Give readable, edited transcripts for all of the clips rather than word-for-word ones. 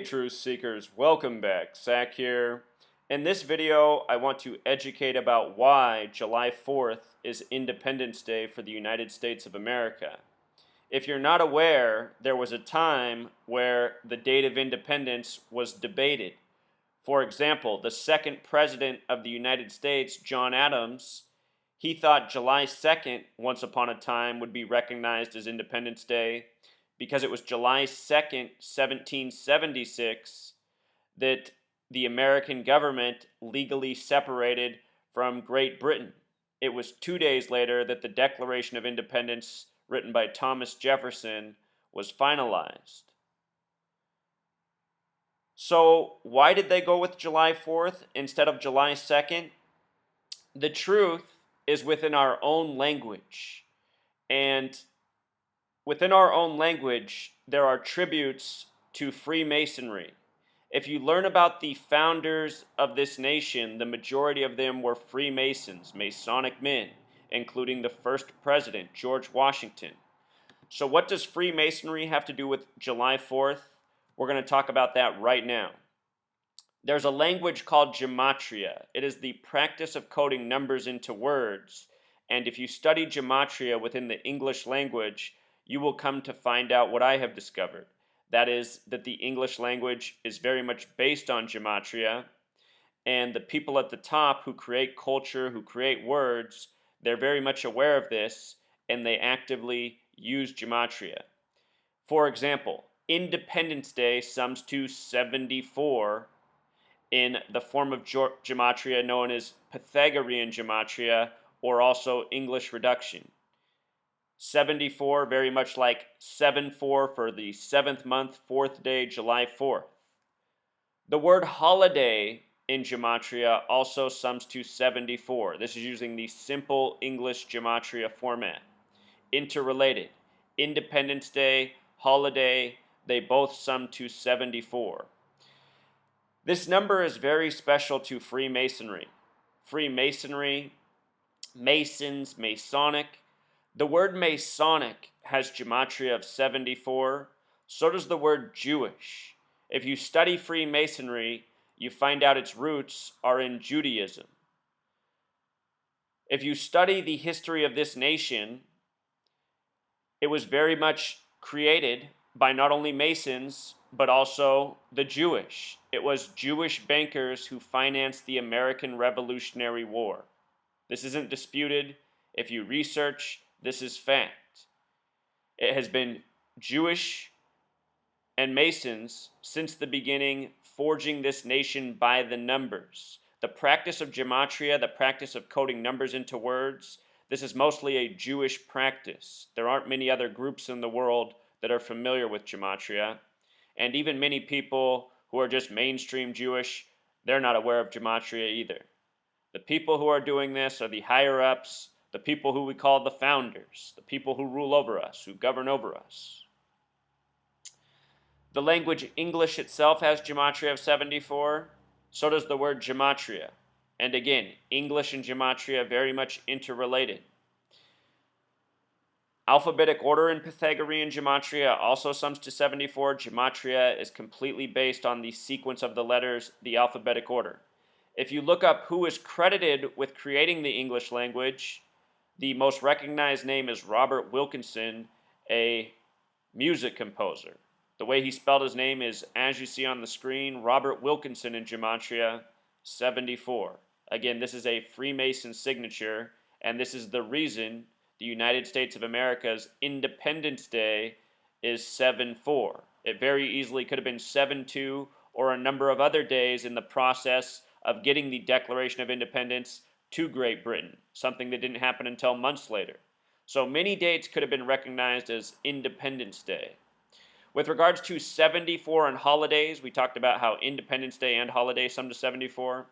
Truth Seekers, welcome back. Zach here. In this video, I want to educate about why July 4th is Independence Day for the United States of America. If you're not aware, there was a time where the date of independence was debated. For example, the second president of the United States, John Adams, he thought July 2nd, once upon a time, would be recognized as Independence Day because it was July 2nd, 1776, that the American government legally separated from Great Britain. It was 2 days later that the Declaration of Independence, written by Thomas Jefferson, was finalized. So, why did they go with July 4th instead of July 2nd? The truth is within our own language. And within our own language, there are tributes to Freemasonry. If you learn about the founders of this nation, the majority of them were Freemasons, Masonic men, including the first president, George Washington. So what does Freemasonry have to do with July 4th? We're going to talk about that right now. There's a language called gematria. It is the practice of coding numbers into words. And if you study gematria within the English language, you will come to find out what I have discovered. That is, that the English language is very much based on gematria, and the people at the top who create culture, who create words, they're very much aware of this, and they actively use gematria. For example, Independence Day sums to 74 in the form of gematria known as Pythagorean gematria, or also English reduction. 74, very much like 7-4 for the 7th month, 4th day, July 4th. The word holiday in gematria also sums to 74. This is using the simple English gematria format. Interrelated. Independence Day, holiday, they both sum to 74. This number is very special to Freemasonry. Freemasonry, Masons, Masonic. The word Masonic has gematria of 74. So does the word Jewish. If you study Freemasonry, you find out its roots are in Judaism. If you study the history of this nation, it was very much created by not only Masons, but also the Jewish. It was Jewish bankers who financed the American Revolutionary War. This isn't disputed. If you research, this is fact. It has been Jewish and Masons since the beginning, forging this nation by the numbers. The practice of gematria, the practice of coding numbers into words, this is mostly a Jewish practice. There aren't many other groups in the world that are familiar with gematria. And even many people who are just mainstream Jewish, they're not aware of gematria either. The people who are doing this are the higher-ups, the people who we call the founders, the people who rule over us, who govern over us. The language English itself has gematria of 74. So does the word gematria. And again, English and gematria very much interrelated. Alphabetic order in Pythagorean gematria also sums to 74. Gematria is completely based on the sequence of the letters, the alphabetic order. If you look up who is credited with creating the English language, the most recognized name is Robert Wilkinson, a music composer. The way he spelled his name is, as you see on the screen, Robert Wilkinson in gematria, 74. Again, this is a Freemason signature, and this is the reason the United States of America's Independence Day is 7-4. It very easily could have been 7-2 or a number of other days in the process of getting the Declaration of Independence to Great Britain, something that didn't happen until months later. So many dates could have been recognized as Independence Day. With regards to 74 and holidays, we talked about how Independence Day and holiday sum to 74.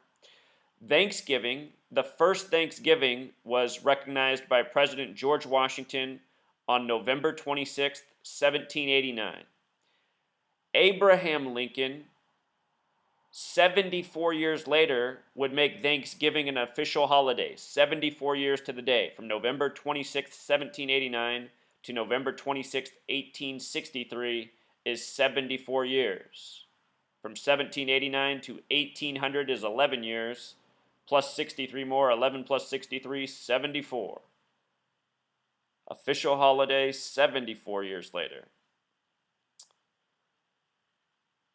Thanksgiving, the first Thanksgiving was recognized by President George Washington on November 26, 1789. Abraham Lincoln, 74 years later, would make Thanksgiving an official holiday, 74 years to the day, from November 26, 1789 to November 26, 1863 is 74 years. From 1789 to 1800 is 11 years, plus 63 more, 11 plus 63, 74. Official holiday, 74 years later.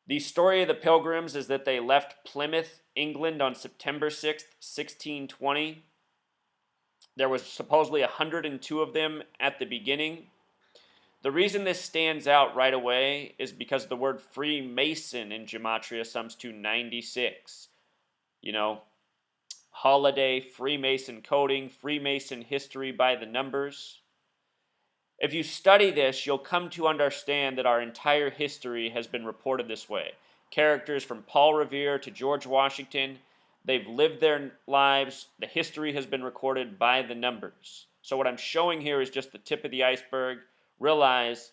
The story of the Pilgrims is that they left Plymouth, England on September 6th, 1620. There was supposedly 102 of them at the beginning. The reason this stands out right away is because the word Freemason in Gematria sums to 96. You know, holiday, Freemason coding, Freemason history by the numbers. If you study this, you'll come to understand that our entire history has been reported this way. Characters from Paul Revere to George Washington, they've lived their lives. The history has been recorded by the numbers. So what I'm showing here is just the tip of the iceberg. Realize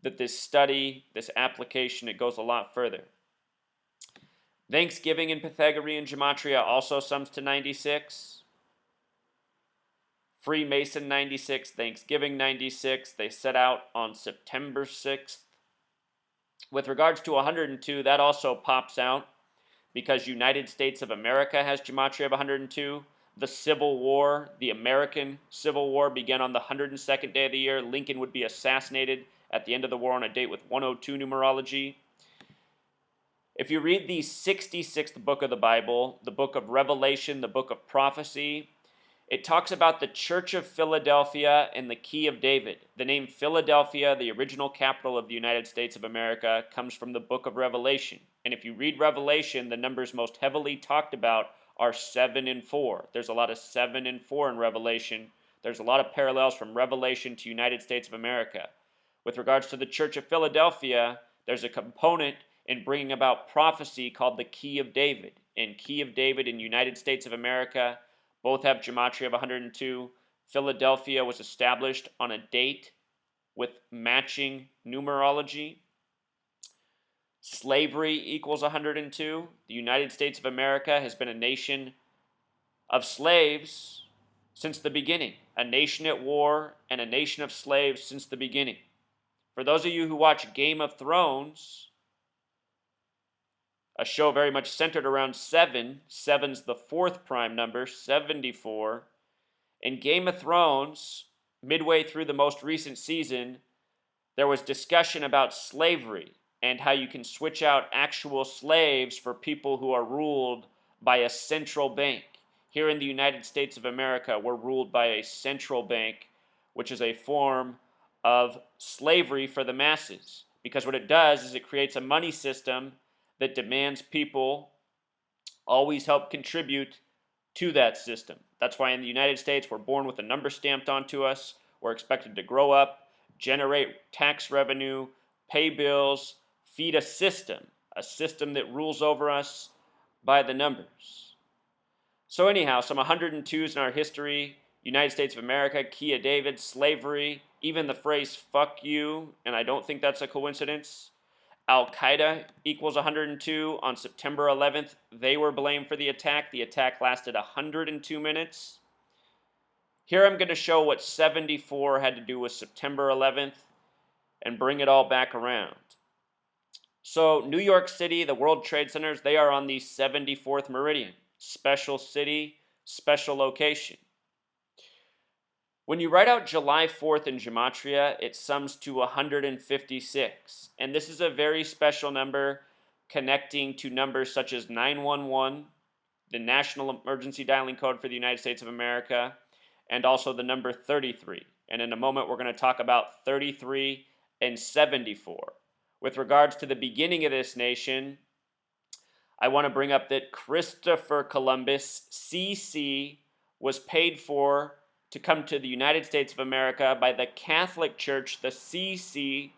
that this study, this application, it goes a lot further. Thanksgiving in Pythagorean Gematria also sums to 96. Freemason 96, Thanksgiving 96. They set out on September 6th. With regards to 102, that also pops out because United States of America has Gematria of 102. The Civil War, the American Civil War, began on the 102nd day of the year. Lincoln would be assassinated at the end of the war on a date with 102 numerology. If you read the 66th book of the Bible, the book of Revelation, the book of prophecy, it talks about the Church of Philadelphia and the Key of David. The name Philadelphia, the original capital of the United States of America, comes from the book of Revelation. And if you read Revelation, the numbers most heavily talked about are 7 and 4. There's a lot of 7 and 4 in Revelation. There's a lot of parallels from Revelation to United States of America. With regards to the Church of Philadelphia, there's a component in bringing about prophecy called the Key of David. And Key of David in United States of America both have Gematria of 102. Philadelphia was established on a date with matching numerology. Slavery equals 102. The United States of America has been a nation of slaves since the beginning. A nation at war and a nation of slaves since the beginning. For those of you who watch Game of Thrones, a show very much centered around 7. 7's the fourth prime number, 74. In Game of Thrones, midway through the most recent season, there was discussion about slavery and how you can switch out actual slaves for people who are ruled by a central bank. Here in the United States of America, we're ruled by a central bank, which is a form of slavery for the masses. Because what it does is it creates a money system that demands people always help contribute to that system. That's why in the United States, we're born with a number stamped onto us. We're expected to grow up, generate tax revenue, pay bills, feed a system that rules over us by the numbers. So anyhow, some 102s in our history: United States of America, Key of David, slavery, even the phrase "fuck you," and I don't think that's a coincidence. Al-Qaeda equals 102. On September 11th, they were blamed for the attack. The attack lasted 102 minutes. Here I'm going to show what 74 had to do with September 11th and bring it all back around. So New York City, the World Trade Centers, they are on the 74th meridian. Special city, special location. When you write out July 4th in Gematria, it sums to 156. And this is a very special number connecting to numbers such as 911, the National Emergency Dialing Code for the United States of America, and also the number 33. And in a moment, we're going to talk about 33 and 74. With regards to the beginning of this nation, I want to bring up that Christopher Columbus, CC, was paid for to come to the United States of America by the Catholic Church, the CC.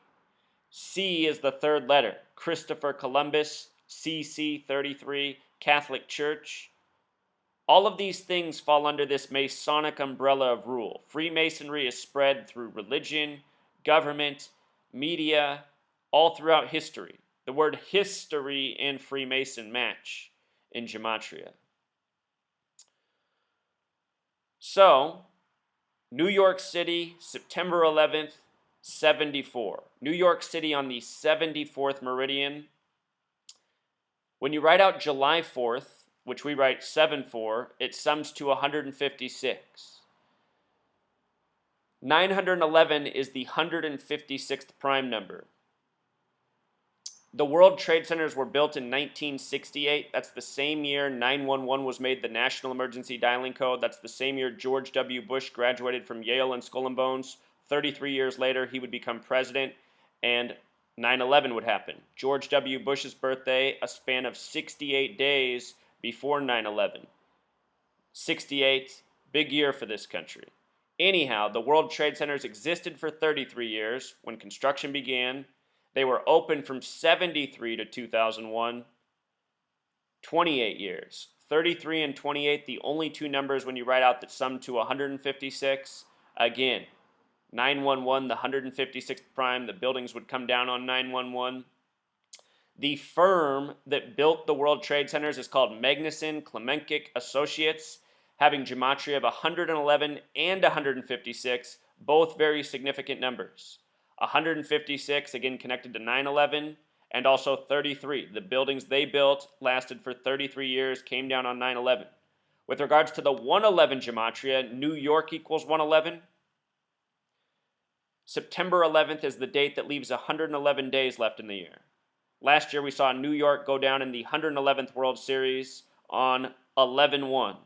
C is the third letter. Christopher Columbus, CC 33, Catholic Church. All of these things fall under this Masonic umbrella of rule. Freemasonry is spread through religion, government, media, all throughout history. The word history and Freemason match in Gematria. So, New York City, September 11th, 74. New York City on the 74th meridian. When you write out July 4th, which we write 7-4, it sums to 156. 911 is the 156th prime number. The World Trade Centers were built in 1968. That's the same year 911 was made the National Emergency Dialing Code. That's the same year George W. Bush graduated from Yale and Skull and Bones. 33 years later, he would become president, and 9/11 would happen. George W. Bush's birthday, a span of 68 days before 9/11. 68, big year for this country. Anyhow, the World Trade Centers existed for 33 years when construction began. They were open from 73 to 2001, 28 years. 33 and 28, the only two numbers when you write out that sum to 156. Again, 911, the 156th prime, the buildings would come down on 911. The firm that built the World Trade Centers is called Magnuson Klemenkic Associates, having gematria of 111 and 156, both very significant numbers. 156, again connected to 9/11, and also 33. The buildings they built lasted for 33 years, came down on 9/11. With regards to the 111 gematria, New York equals 111. September 11th is the date that leaves 111 days left in the year. Last year we saw New York go down in the 111th World Series on 11-1.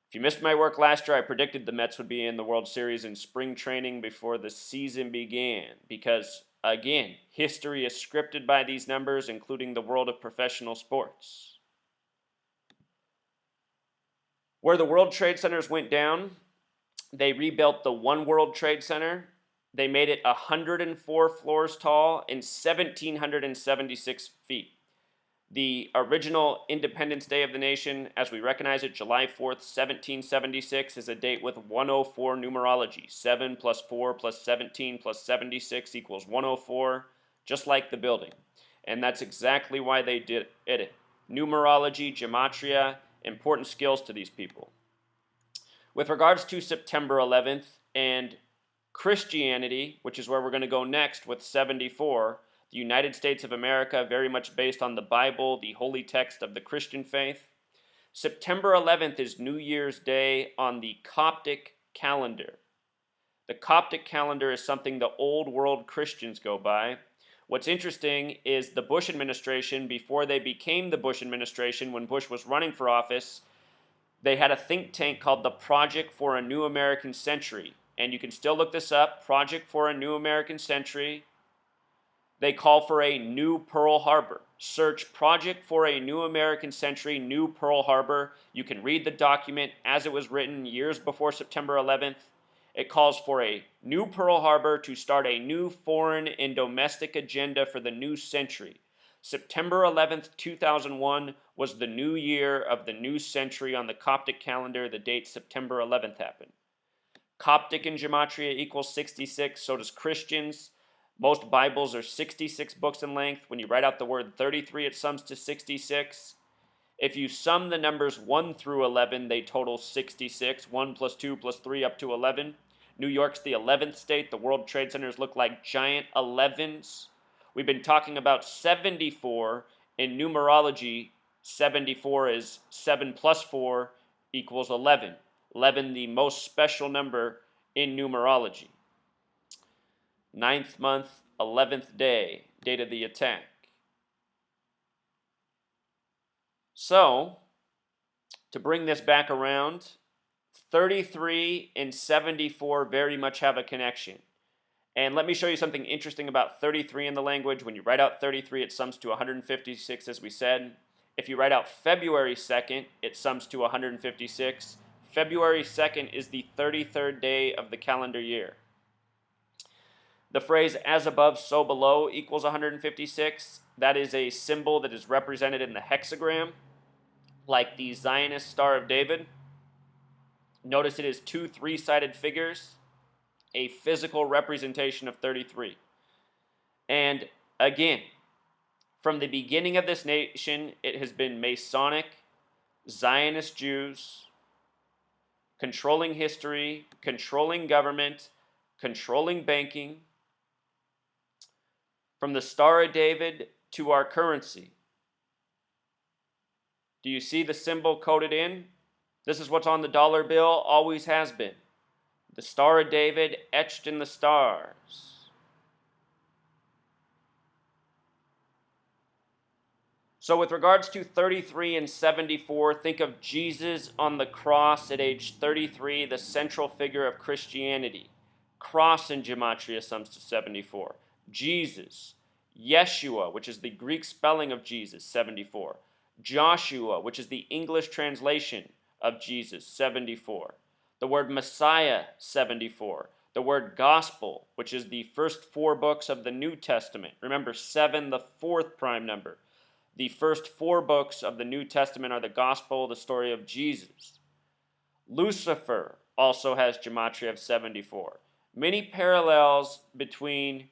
If you missed my work last year, I predicted the Mets would be in the World Series in spring training before the season began because, again, history is scripted by these numbers, including the world of professional sports. Where the World Trade Centers went down, they rebuilt the One World Trade Center. They made it 104 floors tall and 1,776 feet. The original Independence Day of the nation, as we recognize it, July 4th, 1776, is a date with 104 numerology. 7 plus 4 plus 17 plus 76 equals 104, just like the building. And that's exactly why they did it. Numerology, gematria, important skills to these people. With regards to September 11th and Christianity, which is where we're going to go next with 74, the United States of America, very much based on the Bible, the holy text of the Christian faith. September 11th is New Year's Day on the Coptic calendar. The Coptic calendar is something the old world Christians go by. What's interesting is the Bush administration, before they became the Bush administration, when Bush was running for office, they had a think tank called the Project for a New American Century. And you can still look this up, Project for a New American Century. They call for a new Pearl Harbor. Search Project for a New American Century, New Pearl Harbor. You can read the document as it was written years before September 11th. It calls for a new Pearl Harbor to start a new foreign and domestic agenda for the new century. September 11th, 2001 was the new year of the new century on the Coptic calendar. The date September 11th happened. Coptic in gematria equals 66, so does Christians. Most Bibles are 66 books in length. When you write out the word 33, it sums to 66. If you sum the numbers 1 through 11, they total 66. 1 plus 2 plus 3 up to 11. New York's the 11th state. The World Trade Centers look like giant 11s. We've been talking about 74. In numerology, 74 is 7 plus 4 equals 11. 11, the most special number in numerology. 9th month, 11th day, date of the attack. So, to bring this back around, 33 and 74 very much have a connection. And let me show you something interesting about 33 in the language. When you write out 33, it sums to 156, as we said. If you write out February 2nd, it sums to 156. February 2nd is the 33rd day of the calendar year. The phrase as above, so below equals 156. That is a symbol that is represented in the hexagram, like the Zionist Star of David. Notice it is two three-sided figures, a physical representation of 33. And again, from the beginning of this nation, it has been Masonic, Zionist Jews, controlling history, controlling government, controlling banking. From the Star of David, to our currency. Do you see the symbol coded in? This is what's on the dollar bill, always has been. The Star of David etched in the stars. So with regards to 33 and 74, think of Jesus on the cross at age 33, the central figure of Christianity. Cross in Gematria sums to 74. Jesus. Yeshua, which is the Greek spelling of Jesus, 74. Joshua, which is the English translation of Jesus, 74. The word Messiah, 74. The word gospel, which is the first 4 books of the New Testament. Remember, 7, the 4th prime number. The first 4 books of the New Testament are the gospel, the story of Jesus. Lucifer also has gematria of 74. Many parallels between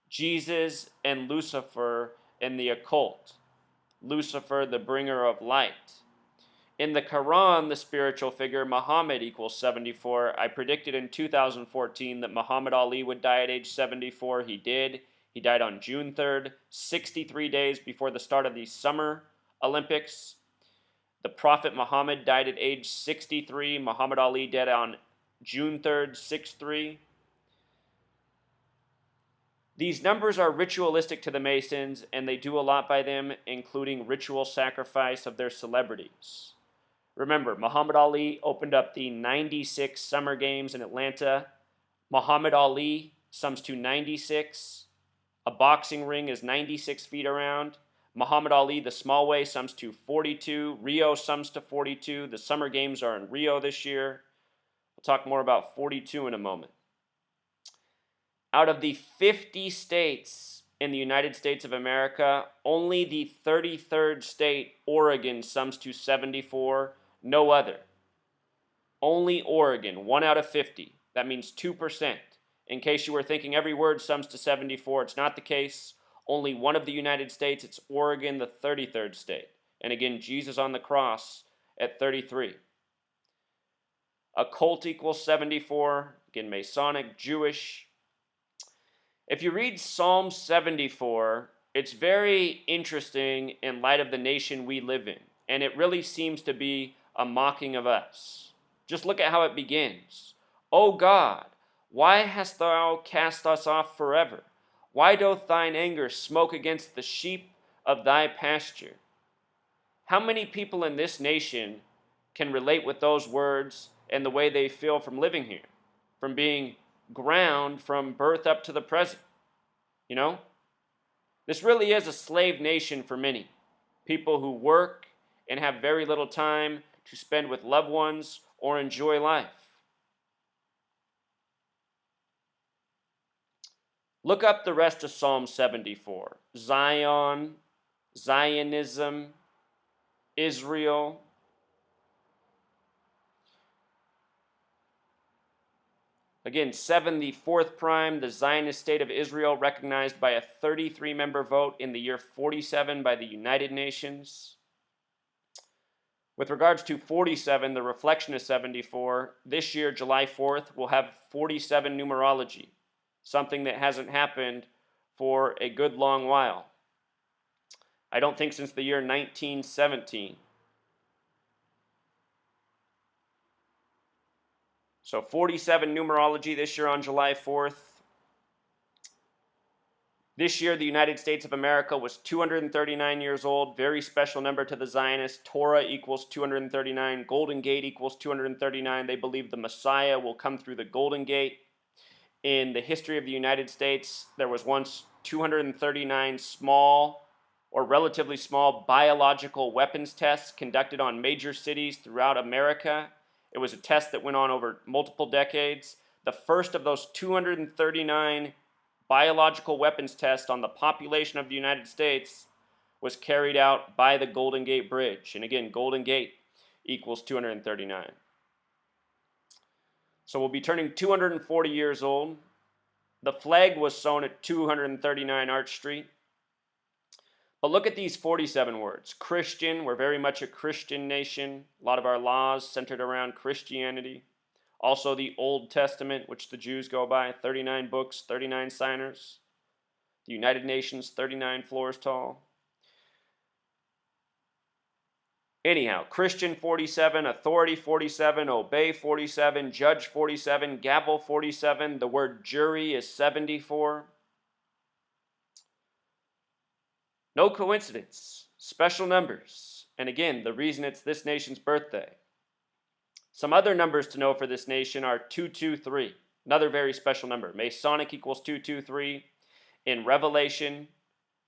Jesus and Lucifer in the occult. Lucifer, the bringer of light. In the Quran, the spiritual figure Muhammad equals 74. I predicted in 2014 that Muhammad Ali would die at age 74. He did. He died on June 3rd, 63 days before the start of the Summer Olympics. The Prophet Muhammad died at age 63. Muhammad Ali died on June 3rd, 63. These numbers are ritualistic to the Masons, and they do a lot by them, including ritual sacrifice of their celebrities. Remember, Muhammad Ali opened up the 96 Summer Games in Atlanta. Muhammad Ali sums to 96. A boxing ring is 96 feet around. Muhammad Ali, the small way, sums to 42. Rio sums to 42. The Summer Games are in Rio this year. We'll talk more about 42 in a moment. Out of the 50 states in the United States of America, only the 33rd state, Oregon, sums to 74. No other. Only Oregon, 1 out of 50. That means 2%. In case you were thinking every word sums to 74, it's not the case. Only one of the United States, it's Oregon, the 33rd state. And again, Jesus on the cross at 33. Occult equals 74. Again, Masonic, Jewish. If you read Psalm 74, it's very interesting in light of the nation we live in. And it really seems to be a mocking of us. Just look at how it begins. O God, why hast thou cast us off forever? Why doth thine anger smoke against the sheep of thy pasture? How many people in this nation can relate with those words and the way they feel from living here? From being ground from birth up to the present. You know? This really is a slave nation for many. People who work and have very little time to spend with loved ones or enjoy life. Look up the rest of Psalm 74. Zion, Zionism, Israel. Again, 7, the 4th prime, the Zionist state of Israel, recognized by a 33-member vote in the year 47 by the United Nations. With regards to 47, the reflection of 74, this year, July 4th, we'll have 47 numerology, something that hasn't happened for a good long while. I don't think since the year 1917. So 47 numerology this year on July 4th. This year, the United States of America was 239 years old. Very special number to the Zionists. Torah equals 239. Golden Gate equals 239. They believe the Messiah will come through the Golden Gate. In the history of the United States, there was once 239 small or relatively small biological weapons tests conducted on major cities throughout America. It was a test that went on over multiple decades. The first of those 239 biological weapons tests on the population of the United States was carried out by the Golden Gate Bridge. And again, Golden Gate equals 239. So we'll be turning 240 years old. The flag was sewn at 239 Arch Street. But look at these 47 words. Christian, we're very much a Christian nation. A lot of our laws centered around Christianity. Also the Old Testament, which the Jews go by, 39 books, 39 signers. The United Nations, 39 floors tall. Anyhow, Christian 47, authority 47, obey 47, judge 47, gavel 47. The word jury is 74. No coincidence. Special numbers. And again, the reason it's this nation's birthday. Some other numbers to know for this nation are 223. Another very special number. Masonic equals 223. In Revelation,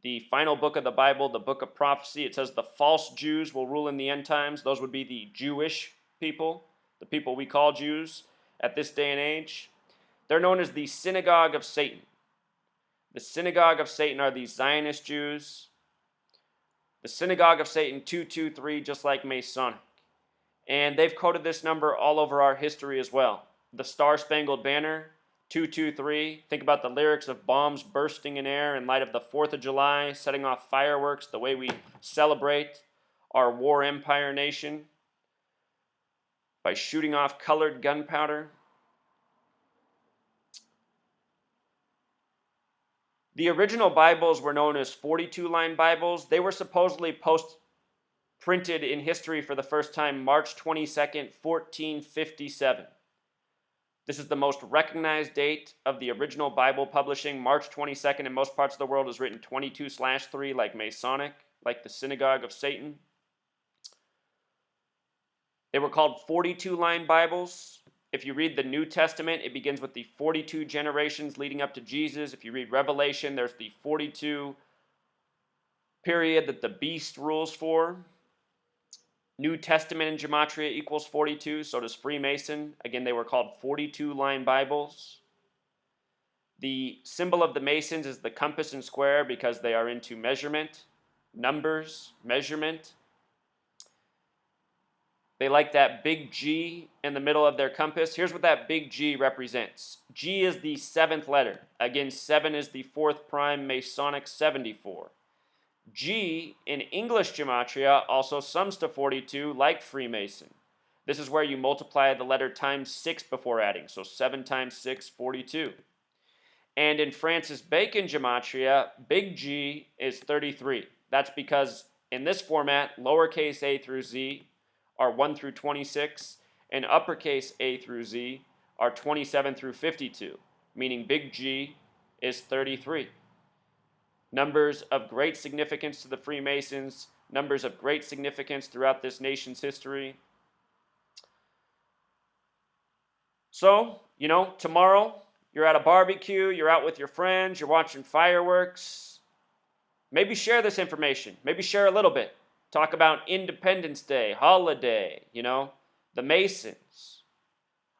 the final book of the Bible, the book of prophecy, it says the false Jews will rule in the end times. Those would be the Jewish people, the people we call Jews at this day and age. They're known as the synagogue of Satan. The synagogue of Satan are the Zionist Jews. The synagogue of Satan, 223, just like Masonic. And they've quoted this number all over our history as well. The Star-Spangled Banner, 223. Think about the lyrics of bombs bursting in air in light of the 4th of July, setting off fireworks, the way we celebrate our war empire nation by shooting off colored gunpowder. The original Bibles were known as 42-line Bibles. They were supposedly printed in history for the first time March 22nd, 1457. This is the most recognized date of the original Bible publishing. March 22nd in most parts of the world is written 22/3 like Masonic, like the synagogue of Satan. They were called 42-line Bibles. If you read the New Testament, it begins with the 42 generations leading up to Jesus. If you read Revelation, there's the 42 period that the beast rules for. New Testament in Gematria equals 42, so does Freemason. Again, they were called 42-line Bibles. The symbol of the Masons is the compass and square because they are into measurement, numbers, measurement. They like that big G in the middle of their compass. Here's what that big G represents. G is the 7th letter. Again, 7 is the 4th prime Masonic 74. G in English Gematria also sums to 42 like Freemason. This is where you multiply the letter times 6 before adding. So 7 times 6, 42. And in Francis Bacon Gematria, big G is 33. That's because in this format, lowercase a through z are 1 through 26, and uppercase a through z are 27 through 52, meaning big G is 33. Numbers of great significance to the Freemasons, numbers of great significance throughout this nation's history. So, tomorrow you're at a barbecue, you're out with your friends, you're watching fireworks. Maybe share this information. Maybe share a little bit. Talk about Independence Day, holiday, the Masons.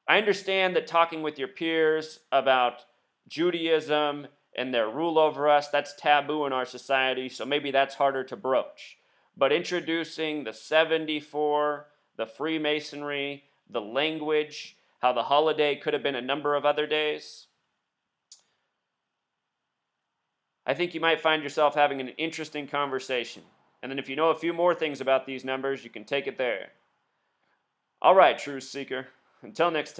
I understand that talking with your peers about Judaism and their rule over us, that's taboo in our society, so maybe that's harder to broach. But introducing the 74, the Freemasonry, the language, how the holiday could have been a number of other days, I think you might find yourself having an interesting conversation. And then if you know a few more things about these numbers, you can take it there. All right, Truth Seeker. Until next time.